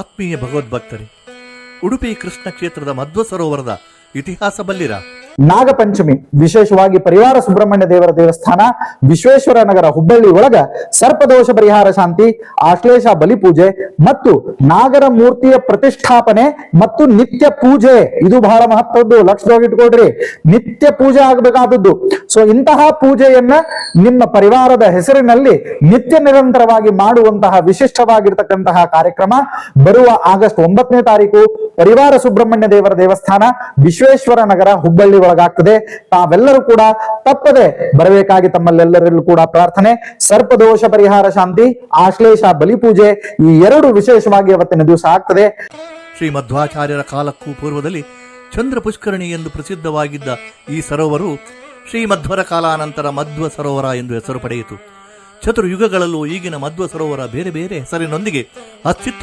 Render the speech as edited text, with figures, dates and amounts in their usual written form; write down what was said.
ಆತ್ಮೀಯ ಭಗವದ್ಭಕ್ತರೇ, ಉಡುಪಿ ಕೃಷ್ಣ ಕ್ಷೇತ್ರದ ಮಧ್ವ ಸರೋವರದ ಇತಿಹಾಸ ಬಲ್ಲಿರ? ನಾಗಪಂಚಮಿ ವಿಶೇಷವಾಗಿ ಪರಿವಾರ ಸುಬ್ರಹ್ಮಣ್ಯ ದೇವರ ದೇವಸ್ಥಾನ ವಿಶ್ವೇಶ್ವರ ನಗರ ಹುಬ್ಬಳ್ಳಿ ಒಳಗ ಸರ್ಪದೋಷ ಪರಿಹಾರ ಶಾಂತಿ, ಆಶ್ಲೇಷ ಬಲಿಪೂಜೆ ಮತ್ತು ನಾಗರ ಮೂರ್ತಿಯ ಪ್ರತಿಷ್ಠಾಪನೆ ಮತ್ತು ನಿತ್ಯ ಪೂಜೆ. ಇದು ಬಹಳ ಮಹತ್ವದ್ದು, ಲಕ್ಷದೊಳಗೆ ಇಟ್ಕೊಡ್ರಿ. ನಿತ್ಯ ಪೂಜೆ ಆಗಬೇಕಾದದ್ದು. ಸೊ ಇಂತಹ ಪೂಜೆಯನ್ನ ನಿಮ್ಮ ಪರಿವಾರದ ಹೆಸರಿನಲ್ಲಿ ನಿತ್ಯ ನಿರಂತರವಾಗಿ ಮಾಡುವಂತಹ ವಿಶಿಷ್ಟವಾಗಿರ್ತಕ್ಕಂತಹ ಕಾರ್ಯಕ್ರಮ ಬರುವ ಆಗಸ್ಟ್ 9ನೇ ತಾರೀಕು ಪರಿವಾರ ಸುಬ್ರಹ್ಮಣ್ಯ ದೇವರ ದೇವಸ್ಥಾನ ವಿಶ್ವೇಶ್ವರ ನಗರ ಹುಬ್ಬಳ್ಳಿ ಒಳಗಾಗ್ತದೆ. ತಾವೆಲ್ಲರೂ ಕೂಡ ತಪ್ಪದೆ ಬರಬೇಕಾಗಿ ತಮ್ಮಲ್ಲೆಲ್ಲರಲ್ಲೂ ಕೂಡ ಪ್ರಾರ್ಥನೆ. ಸರ್ಪದೋಷ ಪರಿಹಾರ ಶಾಂತಿ, ಆಶ್ಲೇಷ ಬಲಿಪೂಜೆ ಈ ಎರಡು ವಿಶೇಷವಾಗಿ ಅವತ್ತಿನ ದಿವಸ ಆಗ್ತದೆ. ಶ್ರೀ ಮಧ್ವಾಚಾರ್ಯರ ಕಾಲಕ್ಕೂ ಪೂರ್ವದಲ್ಲಿ ಚಂದ್ರ ಪುಷ್ಕರಣಿ ಎಂದು ಪ್ರಸಿದ್ಧವಾಗಿದ್ದ ಈ ಸರೋವರು ಶ್ರೀ ಮಧ್ವರ ಕಾಲಾನಂತರ ಮಧ್ವ ಸರೋವರ ಎಂದು ಹೆಸರು ಪಡೆಯಿತು. ಚತುರ್ಯುಗಗಳಲ್ಲೂ ಈಗಿನ ಮಧ್ವ ಸರೋವರ ಬೇರೆ ಬೇರೆ ಹೆಸರಿನೊಂದಿಗೆ ಅಸ್ತಿತ್ವ